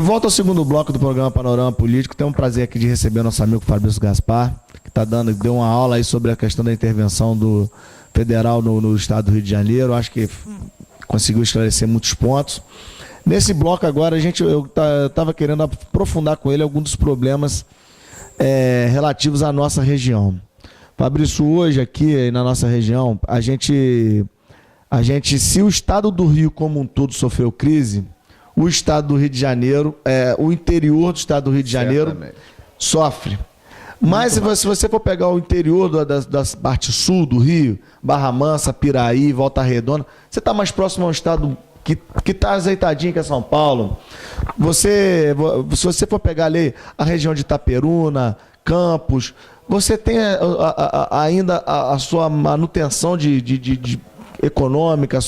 De volta ao segundo bloco do programa Panorama Político, tenho um prazer aqui de receber nosso amigo Fabrício Gaspar, que deu uma aula aí sobre a questão da intervenção do federal no estado do Rio de Janeiro. Acho que conseguiu esclarecer muitos pontos. Nesse bloco agora, eu estava querendo aprofundar com ele alguns dos problemas relativos à nossa região. Fabrício, hoje aqui na nossa região, se o estado do Rio como um todo sofreu crise, o estado do Rio de Janeiro, o interior do estado do Rio de Janeiro sofre. Mas se você for pegar o interior da parte sul do Rio, Barra Mansa, Piraí, Volta Redonda, você está mais próximo ao estado que está azeitadinho, que é São Paulo. Se você for pegar ali a região de Itaperuna, Campos, você tem ainda a sua manutenção de econômica,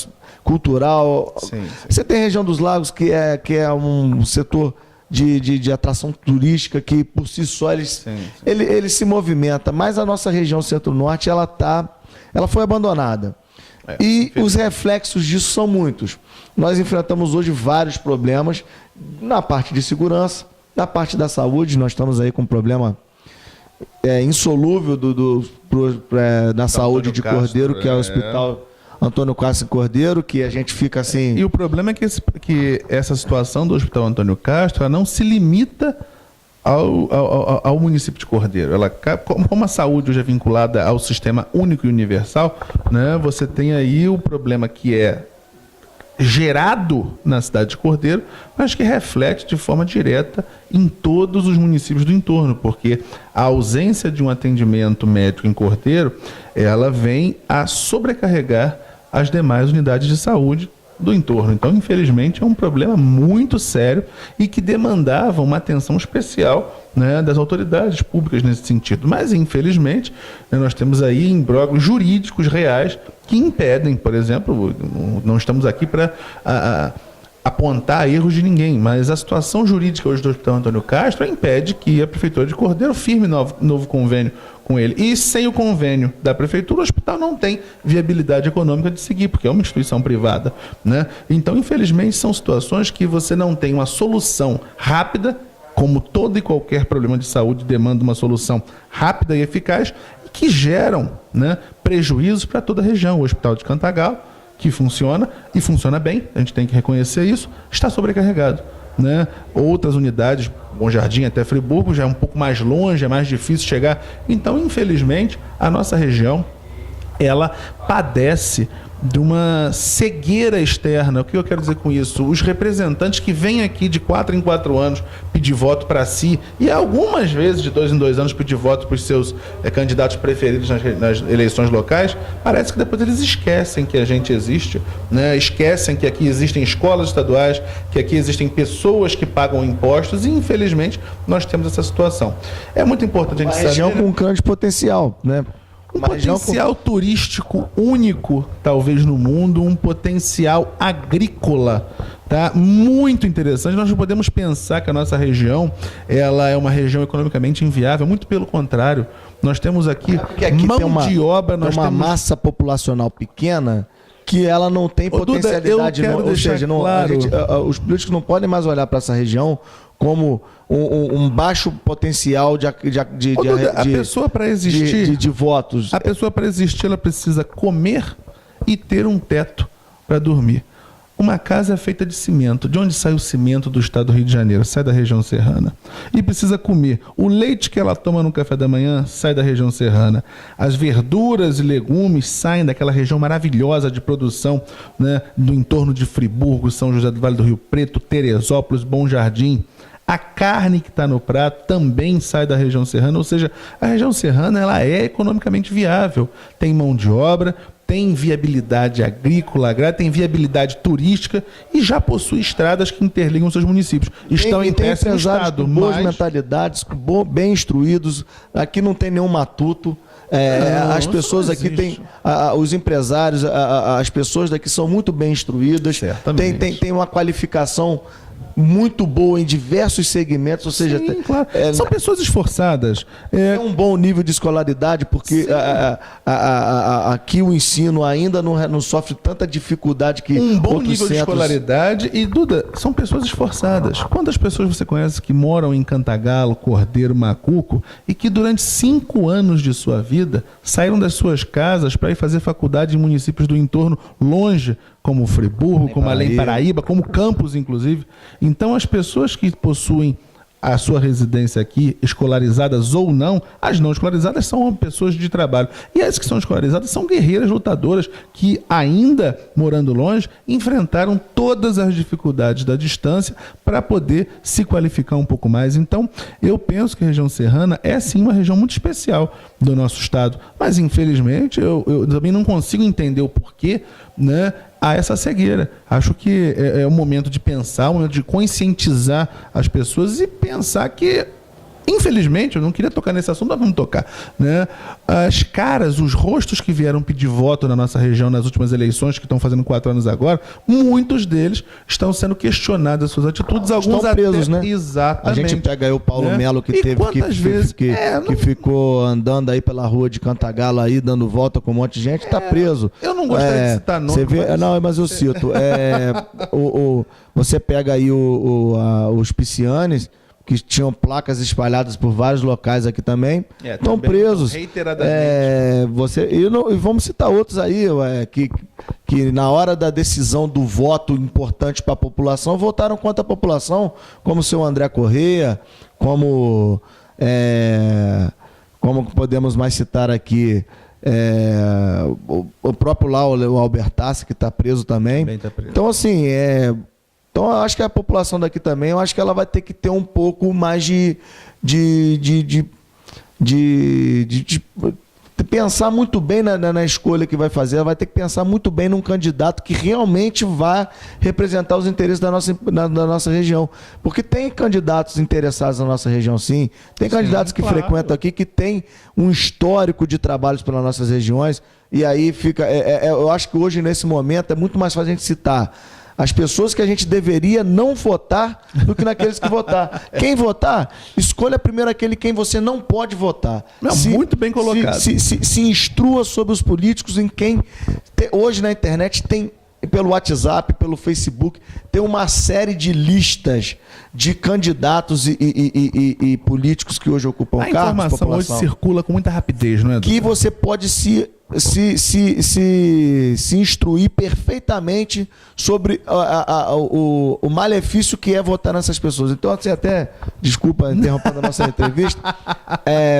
cultural. Sim. Você tem a região dos lagos, que é um setor de atração turística que, por si só, ele se movimenta. Mas a nossa região centro-norte, ela foi abandonada. Os reflexos disso são muitos. Nós enfrentamos hoje vários problemas na parte de segurança, na parte da saúde. Nós estamos aí com um problema insolúvel na saúde de Cordeiro, que é o Hospital Antônio Castro Cordeiro, que a gente fica assim... E o problema é que essa situação do Hospital Antônio Castro, ela não se limita ao município de Cordeiro. Como a saúde hoje é vinculada ao sistema único e universal, né, você tem aí o problema que é gerado na cidade de Cordeiro, mas que reflete de forma direta em todos os municípios do entorno, porque a ausência de um atendimento médico em Cordeiro, ela vem a sobrecarregar as demais unidades de saúde do entorno. Então, infelizmente, é um problema muito sério e que demandava uma atenção especial, né, das autoridades públicas nesse sentido. Mas, infelizmente, nós temos aí imbróglios jurídicos reais que impedem, por exemplo, não estamos aqui para apontar erros de ninguém, mas a situação jurídica hoje do Hospital Antônio Castro impede que a Prefeitura de Cordeiro firme novo convênio com ele. E sem o convênio da Prefeitura, o hospital não tem viabilidade econômica de seguir, porque é uma instituição privada, né? Então, infelizmente, são situações que você não tem uma solução rápida, como todo e qualquer problema de saúde demanda uma solução rápida e eficaz, que geram, né, prejuízos para toda a região. O Hospital de Cantagalo, que funciona, e funciona bem, a gente tem que reconhecer isso, está sobrecarregado, né? Outras unidades, Bom Jardim até Friburgo, já é um pouco mais longe, é mais difícil chegar. Então, infelizmente, a nossa região, ela padece de uma cegueira externa. O que eu quero dizer com isso? Os representantes que vêm aqui de 4 em 4 anos pedir voto para si, e algumas vezes de 2 em 2 anos pedir voto para os seus candidatos preferidos nas eleições locais, parece que depois eles esquecem que a gente existe, né? Esquecem que aqui existem escolas estaduais, que aqui existem pessoas que pagam impostos, e infelizmente nós temos essa situação. É muito importante a gente saber... Uma região com grande potencial, né? Um potencial turístico único, talvez no mundo, um potencial agrícola, tá? Muito interessante. Nós não podemos pensar que a nossa região, ela é uma região economicamente inviável, muito pelo contrário. Nós temos aqui mão de obra, nós temos uma massa populacional pequena que ela não tem potencialidade. Os políticos não podem mais olhar para essa região como um baixo potencial de pessoa para existir, de votos. A pessoa, para existir, ela precisa comer e ter um teto para dormir. Uma casa é feita de cimento. De onde sai o cimento do estado do Rio de Janeiro? Sai da região serrana. E precisa comer. O leite que ela toma no café da manhã sai da região serrana. As verduras e legumes saem daquela região maravilhosa de produção, né, do entorno de Friburgo, São José do Vale do Rio Preto, Teresópolis, Bom Jardim. A carne que está no prato também sai da região serrana, ou seja, a região serrana, ela é economicamente viável. Tem mão de obra, tem viabilidade agrícola, agrária, tem viabilidade turística e já possui estradas que interligam seus municípios. Estão em péssimo estado, com boas mentalidades, bem instruídos. Aqui não tem nenhum matuto. As pessoas aqui têm, os empresários, as pessoas daqui são muito bem instruídas, tem uma qualificação muito boa em diversos segmentos, ou seja, sim, claro. São pessoas esforçadas. É um bom nível de escolaridade, porque aqui o ensino ainda não sofre tanta dificuldade que um bom outros nível de centros... escolaridade. E, Duda, são pessoas esforçadas. Quantas pessoas você conhece que moram em Cantagalo, Cordeiro, Macuco e que durante 5 anos de sua vida saíram das suas casas para ir fazer faculdade em municípios do entorno longe, como Friburgo, como Além Paraíba, como Campos, inclusive. Então, as pessoas que possuem a sua residência aqui, escolarizadas ou não, as não escolarizadas são pessoas de trabalho. E as que são escolarizadas são guerreiras lutadoras que, ainda morando longe, enfrentaram todas as dificuldades da distância para poder se qualificar um pouco mais. Então, eu penso que a região serrana é, sim, uma região muito especial do nosso estado. Mas, infelizmente, eu também não consigo entender o porquê, né, a essa cegueira. Acho que é um momento de pensar, um momento de conscientizar as pessoas e pensar que, infelizmente, eu não queria tocar nesse assunto, mas vamos tocar, né? As caras, os rostos que vieram pedir voto na nossa região nas últimas eleições, que estão fazendo 4 anos agora, muitos deles estão sendo questionados as suas atitudes, alguns estão presos, até, né? Exatamente. A gente pega aí o Paulo, né, Melo, que e teve que ficou andando aí pela rua de Cantagalo aí, dando volta com um monte de gente, tá preso. Eu não gostaria de citar nome. Mas eu cito. Você pega aí os piscianes, que tinham placas espalhadas por vários locais aqui também, estão presos. Reiteradamente. E vamos citar outros aí, que na hora da decisão do voto importante para a população, votaram contra a população, como o seu André Correia, como podemos mais citar aqui, o próprio lá, o Albertassi, que está preso também. Tá preso. Então, assim, então, eu acho que a população daqui também, eu acho que ela vai ter que ter um pouco mais de pensar muito bem na escolha que vai fazer. Ela vai ter que pensar muito bem num candidato que realmente vá representar os interesses da nossa região. Porque tem candidatos interessados na nossa região, sim. Tem candidatos que frequentam aqui, que têm um histórico de trabalhos pelas nossas regiões. E aí fica... eu acho que hoje, nesse momento, é muito mais fácil a gente citar as pessoas que a gente deveria não votar do que naqueles que votar. Quem votar, escolha primeiro aquele quem você não pode votar. Muito bem colocado. Se instrua sobre os políticos em quem... Hoje na internet tem, pelo WhatsApp, pelo Facebook, tem uma série de listas de candidatos e políticos que hoje ocupam cargos. A informação hoje circula com muita rapidez, não é? Que você pode se instruir perfeitamente sobre o malefício que é votar nessas pessoas. Então, assim, até, desculpa interrompendo a nossa entrevista,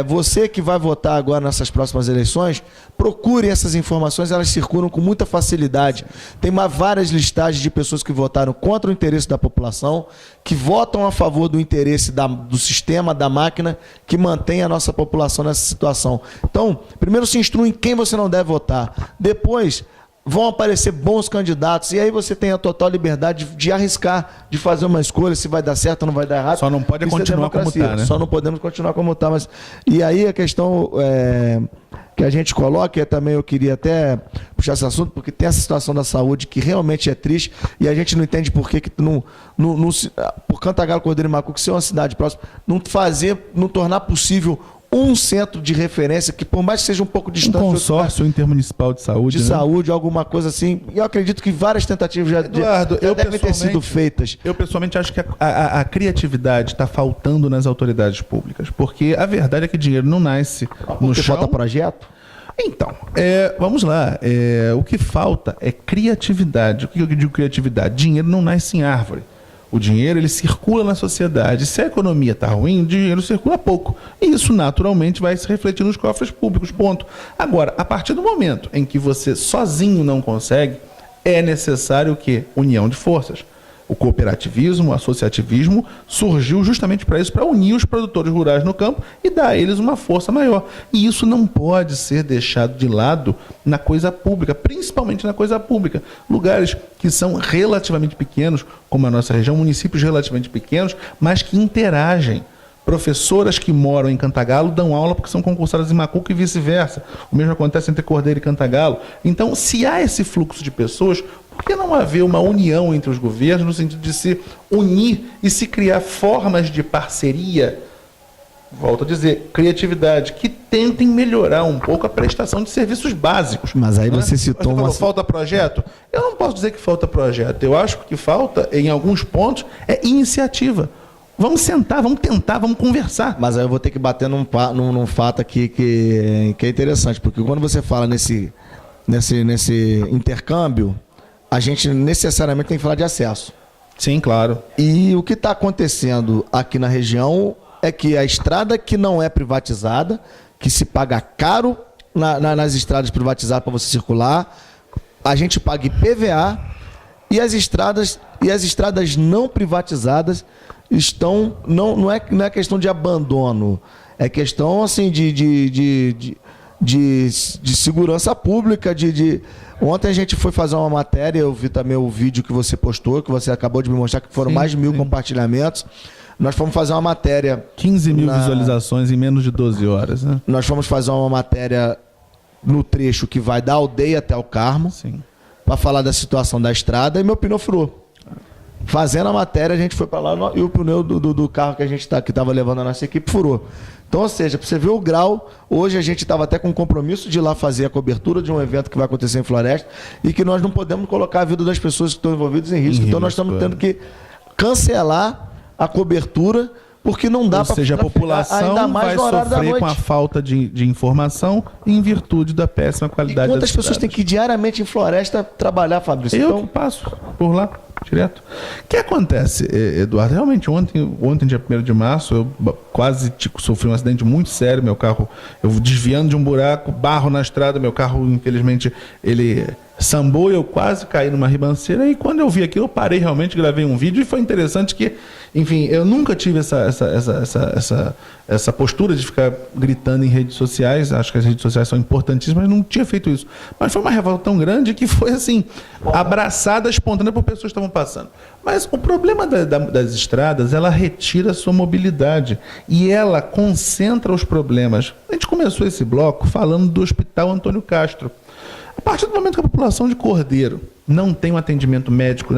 você que vai votar agora nessas próximas eleições, procure essas informações, elas circulam com muita facilidade. Tem várias listagens de pessoas que votaram contra o interesse da população, que votam a favor do interesse do sistema, da máquina, que mantém a nossa população nessa situação. Então, primeiro se instrui em quem você não deve votar. Depois, vão aparecer bons candidatos, e aí você tem a total liberdade de arriscar, de fazer uma escolha, se vai dar certo ou não vai dar errado. Só não pode continuar como está, né? Só não podemos continuar como está. E aí a questão que a gente coloca, e também eu queria até puxar esse assunto, porque tem essa situação da saúde que realmente é triste, e a gente não entende por que por Cantagalo, Cordeiro e Macuco ser uma cidade próxima, não tornar possível um centro de referência que, por mais que seja um pouco distante... Um consórcio intermunicipal de saúde, de saúde, alguma coisa assim. E eu acredito que várias tentativas já devem ter sido feitas. Eu, pessoalmente, acho que a criatividade está faltando nas autoridades públicas. Porque a verdade é que dinheiro não nasce no chão. Falta projeto? Então, vamos lá. O que falta é criatividade. O que eu digo criatividade? Dinheiro não nasce em árvore. O dinheiro, ele circula na sociedade. Se a economia está ruim, o dinheiro circula pouco. E isso, naturalmente, vai se refletir nos cofres públicos, ponto. Agora, a partir do momento em que você sozinho não consegue, é necessário o quê? União de forças. O cooperativismo, o associativismo surgiu justamente para isso, para unir os produtores rurais no campo e dar a eles uma força maior. E isso não pode ser deixado de lado na coisa pública, principalmente na coisa pública. Lugares que são relativamente pequenos, como a nossa região, municípios relativamente pequenos, mas que interagem. Professoras que moram em Cantagalo dão aula porque são concursadas em Macuco e vice-versa. O mesmo acontece entre Cordeiro e Cantagalo. Então, se há esse fluxo de pessoas, Por que não haver uma união entre os governos no sentido de se unir e se criar formas de parceria, volto a dizer, criatividade, que tentem melhorar um pouco a prestação de serviços básicos. Mas aí você citou uma... Falta projeto? Eu não posso dizer que falta projeto. Eu acho que falta, em alguns pontos, é iniciativa. Vamos sentar, vamos tentar, vamos conversar. Mas aí eu vou ter que bater num fato aqui que é interessante, porque quando você fala nesse intercâmbio, a gente necessariamente tem que falar de acesso. Sim, claro. E o que está acontecendo aqui na região é que a estrada que não é privatizada, que se paga caro nas estradas privatizadas para você circular, a gente paga IPVA, e as estradas não privatizadas estão... Não é questão de abandono, é questão assim, de segurança pública, Ontem a gente foi fazer uma matéria, eu vi também o vídeo que você postou, que você acabou de me mostrar, que foram mais de 1.000 compartilhamentos. Nós fomos fazer uma matéria... 15 mil visualizações em menos de 12 horas, né? Nós fomos fazer uma matéria no trecho que vai da aldeia até o Carmo, para falar da situação da estrada, e meu pneu furou. Fazendo a matéria, a gente foi para lá e o pneu do carro que a gente que estava levando a nossa equipe furou. Então, ou seja, para você ver o grau, hoje a gente estava até com um compromisso de ir lá fazer a cobertura de um evento que vai acontecer em Floresta e que nós não podemos colocar a vida das pessoas que estão envolvidas em risco. Então, nós estamos tendo que cancelar a cobertura porque não dá para... Ou seja, a população ainda mais vai sofrer com a falta de informação em virtude da péssima qualidade das estradas. Quantas pessoas têm que ir diariamente em Floresta trabalhar, Fabrício? Eu que passo por lá. Direto. O que acontece, Eduardo? Realmente, ontem, dia 1º de março, eu quase sofri um acidente muito sério. Meu carro, eu desviando de um buraco, barro na estrada, meu carro, infelizmente, ele sambou e eu quase caí numa ribanceira. E quando eu vi aquilo, eu parei realmente, gravei um vídeo. E foi interessante que, enfim, eu nunca tive essa postura de ficar gritando em redes sociais. Acho que as redes sociais são importantíssimas, mas não tinha feito isso. Mas foi uma revolta tão grande que foi, assim, abraçada espontânea por pessoas que estavam passando. Mas o problema das estradas, ela retira a sua mobilidade e ela concentra os problemas. A gente começou esse bloco falando do Hospital Antônio Castro. A partir do momento que a população de Cordeiro não tem um atendimento médico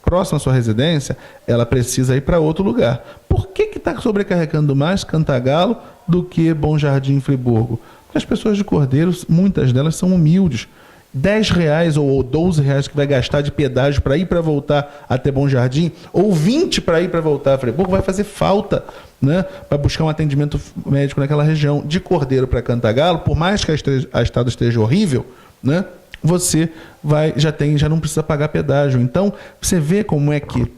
próximo à sua residência, ela precisa ir para outro lugar. Por que está sobrecarregando mais Cantagalo do que Bom Jardim e Friburgo? Porque as pessoas de Cordeiro, muitas delas são humildes. R$10 ou R$12 que vai gastar de pedágio para ir para voltar até Bom Jardim, ou 20 para ir para voltar a Friburgo, vai fazer falta, né, para buscar um atendimento médico naquela região. De Cordeiro para Cantagalo, por mais que a estrada esteja horrível, né, você já não precisa pagar pedágio. Então, você vê como é que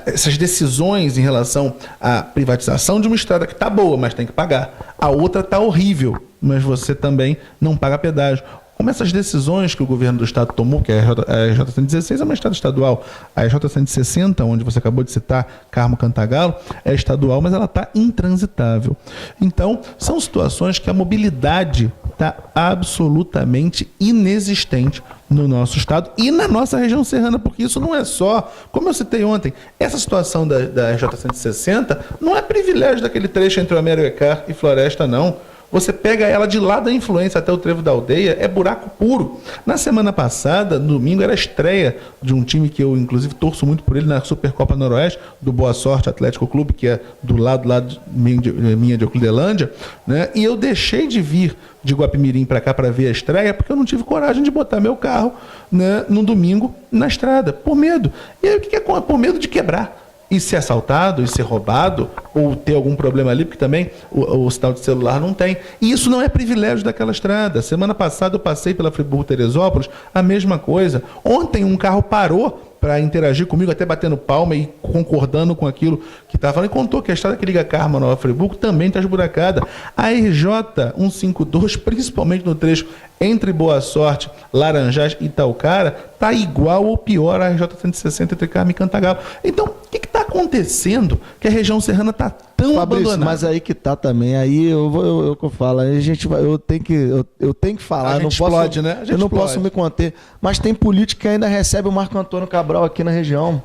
essas decisões em relação à privatização de uma estrada que está boa, mas tem que pagar, a outra está horrível, mas você também não paga pedágio. Como essas decisões que o governo do estado tomou, que é a RJ-116 é uma estrada estadual, a RJ-160, onde você acabou de citar, Carmo Cantagalo, é estadual, mas ela está intransitável. Então, são situações que a mobilidade está absolutamente inexistente no nosso estado e na nossa região serrana, porque isso não é só, como eu citei ontem, essa situação da RJ-160 não é privilégio daquele trecho entre o América e Floresta, não. Você pega ela de lá da Influência até o Trevo da Aldeia, é buraco puro. Na semana passada, no domingo, era a estreia de um time que eu, inclusive, torço muito por ele na Supercopa Noroeste, do Boa Sorte Atlético Clube, que é do lado minha de Euclidelândia, né? E eu deixei de vir de Guapimirim para cá para ver a estreia, porque eu não tive coragem de botar meu carro, né, no domingo na estrada, por medo. E aí o que é por medo de quebrar? E ser assaltado, e ser roubado, ou ter algum problema ali, porque também o sinal de celular não tem. E isso não é privilégio daquela estrada. Semana passada eu passei pela Friburgo-Teresópolis, a mesma coisa. Ontem um carro parou para interagir comigo, até batendo palma e concordando com aquilo que estava falando, e contou que a estrada que liga Carmo a Nova Friburgo também está esburacada. A RJ 152, principalmente no trecho entre Boa Sorte, Laranjais e Itaucara, está igual ou pior à RJ 160 entre Carmo e Cantagalo. Então, o que está acontecendo que a região serrana está tão Fabrício, abandonada? mas aí que está também, aí eu falo, aí eu tenho que falar, A gente explode, né? Eu não posso me conter, mas tem político que ainda recebe o Marco Antônio Cabral aqui na região.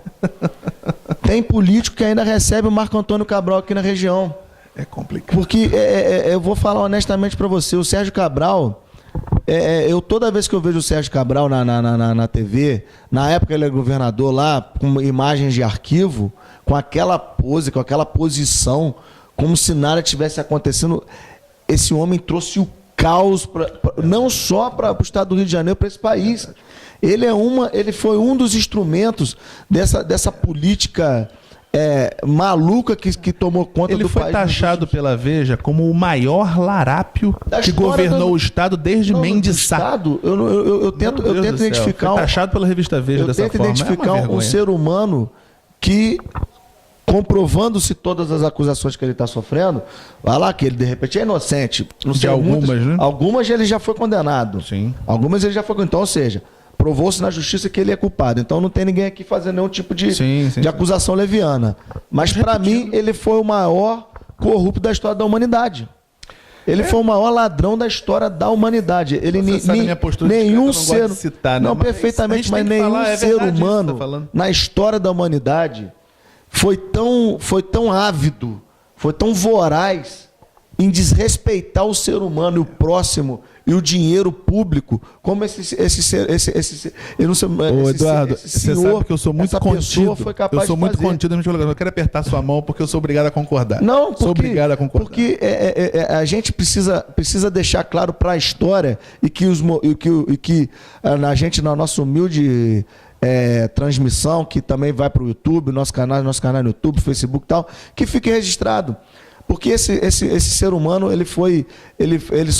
Tem político que ainda recebe o Marco Antônio Cabral aqui na região. É complicado. Porque eu vou falar honestamente para você, o Sérgio Cabral, eu toda vez que eu vejo o Sérgio Cabral na TV, na época ele era governador lá, com imagens de arquivo, com aquela pose, com aquela posição, como se nada tivesse acontecendo. Esse homem trouxe o caos, não só para o estado do Rio de Janeiro, para esse país. Ele foi um dos instrumentos dessa política maluca que tomou conta do país. Ele foi taxado pela Veja como o maior larápio que governou o estado desde Mendes Sá. Eu tento identificar... Foi taxado pela revista Veja dessa forma. Eu tento identificar um ser humano que, comprovando-se todas as acusações que ele está sofrendo, vai lá que ele de repente é inocente. Não sei, né? Algumas ele já foi condenado. Sim. Algumas ele já foi condenado. Então, ou seja, provou-se na justiça que ele é culpado. Então não tem ninguém aqui fazendo nenhum tipo de acusação leviana. Mas para mim ele foi o maior corrupto da história da humanidade. Ele foi o maior ladrão da história da humanidade. Ele nenhum ser, citar, né? Não, perfeitamente, mas nenhum ser humano na história da humanidade foi tão ávido, foi tão voraz em desrespeitar o ser humano e o próximo e o dinheiro público, como esse Eduardo, você sabe que eu sou muito contido. Eu sou muito contido. Eu quero apertar sua mão porque eu sou obrigado a concordar. Não, sou obrigado a concordar. Porque a gente precisa deixar claro para a história e que a gente, na nossa humilde transmissão, que também vai para o YouTube, nosso canal no YouTube, Facebook e tal, que fique registrado. Porque esse ser humano,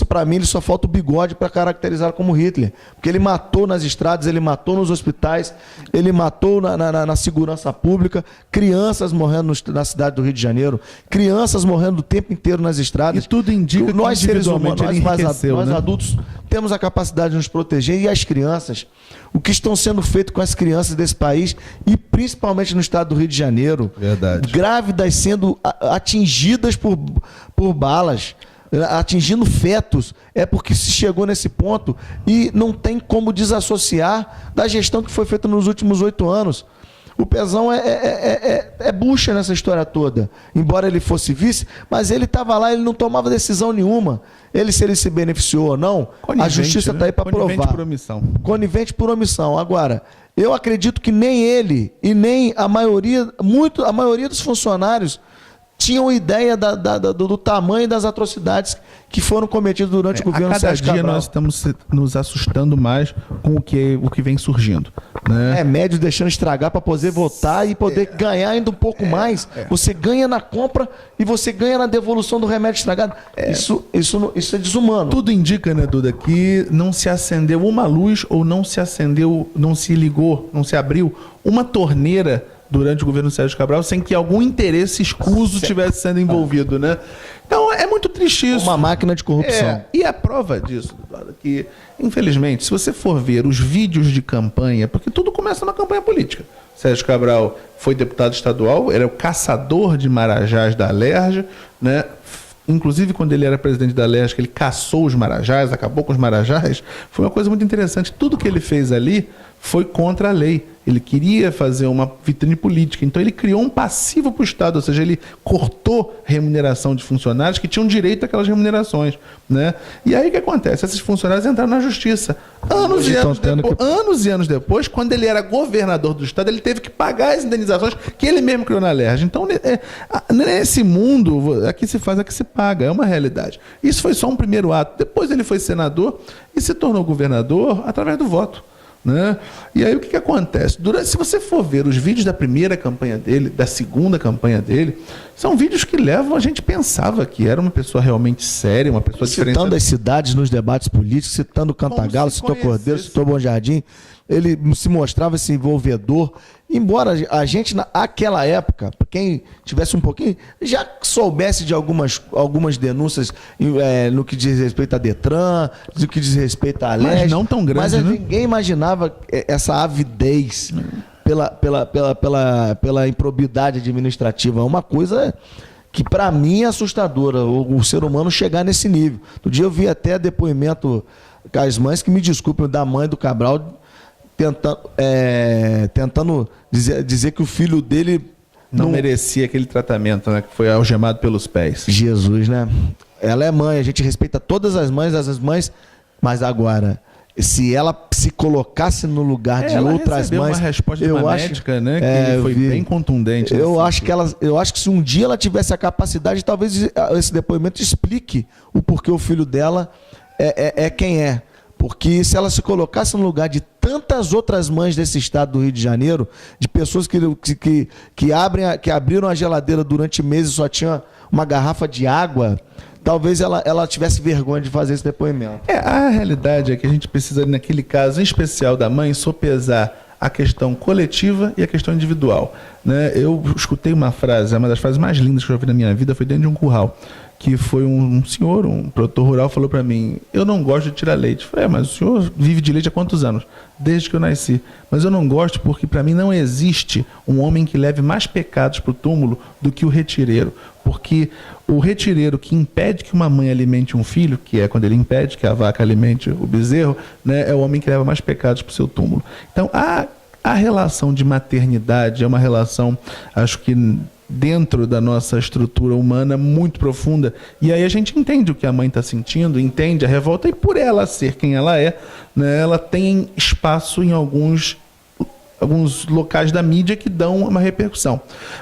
para mim, ele só falta o bigode para caracterizar como Hitler. Porque ele matou nas estradas, ele matou nos hospitais, ele matou na segurança pública, crianças morrendo na cidade do Rio de Janeiro, crianças morrendo o tempo inteiro nas estradas. E tudo indica que nós, seres humanos, nós né? adultos, temos a capacidade de nos proteger. E as crianças, o que estão sendo feito com as crianças desse país, e principalmente no estado do Rio de Janeiro, verdade, grávidas sendo atingidas por balas, atingindo fetos, é porque se chegou nesse ponto e não tem como desassociar da gestão que foi feita nos últimos 8 anos. O Pezão é bucha nessa história toda. Embora ele fosse vice, mas ele estava lá, ele não tomava decisão nenhuma. Se ele se beneficiou ou não, a justiça está aí para provar. Conivente por omissão. Conivente por omissão. Agora, eu acredito que nem ele e nem a maioria dos funcionários tinham ideia do tamanho das atrocidades que foram cometidas durante o governo Sérgio Cabral. A cada dia nós estamos nos assustando mais com o que vem surgindo. Né? Médios deixando estragar para poder votar e poder ganhar ainda um pouco mais. Você ganha na compra e você ganha na devolução do remédio estragado. Isso é desumano. Tudo indica, né, Duda, que não se acendeu uma luz ou não se acendeu, não se ligou, não se abriu uma torneira durante o governo Sérgio Cabral, sem que algum interesse escuso tivesse sendo envolvido, né? Então, é muito triste isso. Uma máquina de corrupção. E a prova disso, Eduardo, que, infelizmente, se você for ver os vídeos de campanha, porque tudo começa na campanha política. Sérgio Cabral foi deputado estadual, era o caçador de marajás da Alerj, né? Inclusive, quando ele era presidente da Alerj, ele caçou os marajás, acabou com os marajás, foi uma coisa muito interessante. Tudo que ele fez ali foi contra a lei. Ele queria fazer uma vitrine política. Então, ele criou um passivo para o Estado, ou seja, ele cortou remuneração de funcionários que tinham direito àquelas remunerações. Né? E aí o que acontece? Esses funcionários entraram na justiça. Anos e anos depois, quando ele era governador do Estado, ele teve que pagar as indenizações que ele mesmo criou na Alerj. Então, nesse mundo, aqui se faz, aqui se paga. É uma realidade. Isso foi só um primeiro ato. Depois ele foi senador e se tornou governador através do voto. Né? E aí o que acontece? Se você for ver os vídeos da primeira campanha dele, da segunda campanha dele, são vídeos que levam a gente pensava que era uma pessoa realmente séria, uma pessoa diferente. Citando as cidades nos debates políticos, citando Cantagalo, citou Cordeiro, citou Bom Jardim, ele se mostrava esse envolvedor. Embora a gente, naquela época, quem tivesse um pouquinho, já soubesse de algumas denúncias no que diz respeito a Detran, no que diz respeito a Alerj. Mas não tão grande, mas né? Ninguém imaginava essa avidez pela improbidade administrativa. É uma coisa que, para mim, é assustadora, o ser humano chegar nesse nível. Outro dia eu vi até depoimento com as mães, que me desculpem, da mãe do Cabral, tentando dizer que o filho dele não merecia aquele tratamento, né? Que foi algemado pelos pés. Jesus, né? Ela é mãe, a gente respeita todas as mães Mas agora, se ela se colocasse no lugar de outras mães, uma resposta de uma médica, né, que foi bem contundente. Eu acho que se um dia ela tivesse a capacidade, talvez esse depoimento explique o porquê o filho dela é quem é. Porque se ela se colocasse no lugar de tantas outras mães desse estado do Rio de Janeiro, de pessoas que abriram a geladeira durante meses e só tinha uma garrafa de água, talvez ela tivesse vergonha de fazer esse depoimento. A realidade é que a gente precisa, naquele caso em especial da mãe, sopesar a questão coletiva e a questão individual. Né? Eu escutei uma frase, uma das frases mais lindas que eu já vi na minha vida, foi dentro de um curral, que foi um senhor, um produtor rural, falou para mim: eu não gosto de tirar leite. Eu falei: mas o senhor vive de leite há quantos anos? Desde que eu nasci. Mas eu não gosto porque para mim não existe um homem que leve mais pecados para o túmulo do que o retireiro. Porque o retireiro que impede que uma mãe alimente um filho, que é quando ele impede que a vaca alimente o bezerro, né, é o homem que leva mais pecados para o seu túmulo. Então, a relação de maternidade é uma relação, acho que dentro da nossa estrutura humana muito profunda, e aí a gente entende o que a mãe está sentindo, entende a revolta, e por ela ser quem ela é, né, ela tem espaço em alguns locais da mídia que dão uma repercussão.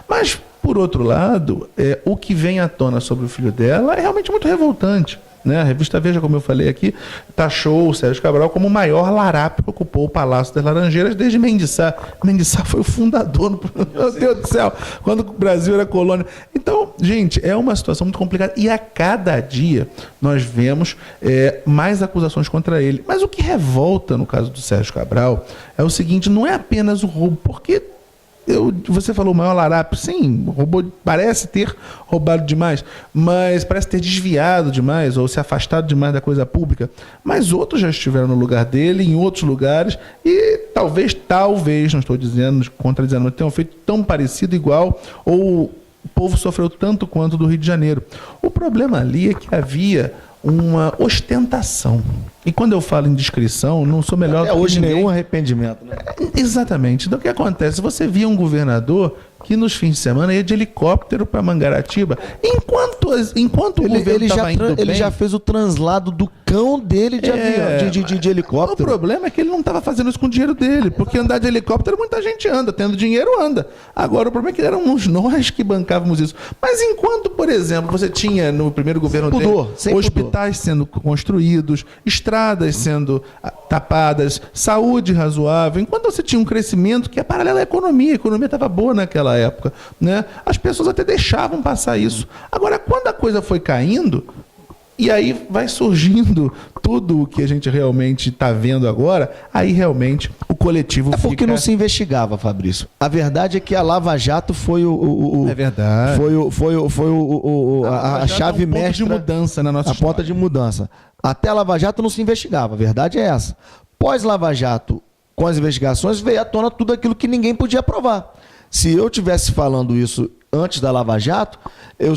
Mas, por outro lado, o que vem à tona sobre o filho dela é realmente muito revoltante. Né? A revista Veja, como eu falei aqui, taxou o Sérgio Cabral como o maior larápio que ocupou o Palácio das Laranjeiras desde Mendes Sá. Mendes Sá foi o fundador, meu Deus do céu, quando o Brasil era colônia. Então, gente, é uma situação muito complicada e a cada dia nós vemos mais acusações contra ele. Mas o que revolta no caso do Sérgio Cabral é o seguinte: não é apenas o roubo, porque você falou o maior larápio, sim, roubou, parece ter roubado demais, mas parece ter desviado demais ou se afastado demais da coisa pública, mas outros já estiveram no lugar dele, em outros lugares, e talvez, não estou dizendo, contradizendo, mas tenham feito tão parecido, igual, ou o povo sofreu tanto quanto do Rio de Janeiro. O problema ali é que havia uma ostentação. E quando eu falo em discrição, não sou melhor do que hoje ninguém. Nenhum arrependimento, né? Exatamente. Então o que acontece? Você via um governador que nos fins de semana ia de helicóptero para Mangaratiba. Enquanto o governo estava indo bem... Ele já fez o translado do cão dele de avião, de helicóptero. O problema é que ele não estava fazendo isso com o dinheiro dele, porque andar de helicóptero muita gente anda, tendo dinheiro anda. Agora o problema é que éramos nós que bancávamos isso. Mas enquanto, por exemplo, você tinha no primeiro governo dele hospitais sendo construídos, estradas sendo tapadas, saúde razoável, enquanto você tinha um crescimento que é paralelo à economia, a economia estava boa naquela época, né? As pessoas até deixavam passar isso. Agora, quando a coisa foi caindo, e aí vai surgindo tudo o que a gente realmente está vendo agora, aí realmente o coletivo fica... É porque não se investigava, Fabrício. A verdade é que a Lava Jato foi É verdade. A chave mestra... de mudança na nossa história. A ponta de mudança. Até a Lava Jato não se investigava, a verdade é essa. Pós-Lava Jato, com as investigações, veio à tona tudo aquilo que ninguém podia provar. Se eu estivesse falando isso antes da Lava Jato, eu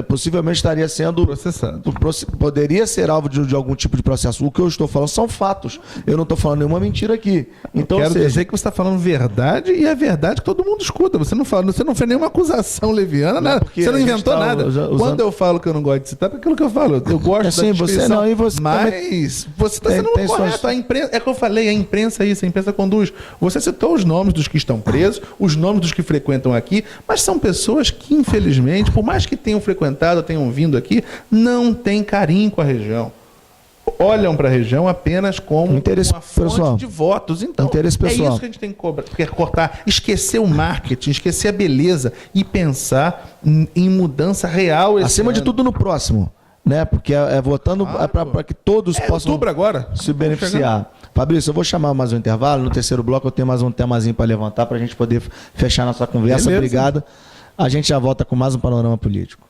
possivelmente estaria sendo processado. Poderia ser alvo de algum tipo de processo. O que eu estou falando são fatos. Eu não estou falando nenhuma mentira aqui. Então, quero dizer que você está falando verdade, e é verdade que todo mundo escuta. Você não fez nenhuma acusação leviana, nada. Você não inventou nada. Quando eu falo que eu não gosto de citar, é aquilo que eu falo. Eu gosto da descrição. Mas você está sendo correto. A imprensa, é que eu falei, a imprensa é isso, a imprensa conduz. Você citou os nomes dos que estão presos, os nomes dos que frequentam aqui, mas são pessoas que, infelizmente, por mais que tenham frequentado, tenham vindo aqui, não têm carinho com a região. Olham para a região apenas como uma fonte de votos. Então, é isso que a gente tem que cortar. Esquecer o marketing, esquecer a beleza e pensar em mudança real. Acima de tudo no próximo, né? Porque votando para que todos possam agora se beneficiar. Fabrício, eu vou chamar mais um intervalo. No terceiro bloco eu tenho mais um temazinho para levantar para a gente poder fechar nossa conversa. Beleza. Obrigado. A gente já volta com mais um Panorama Político.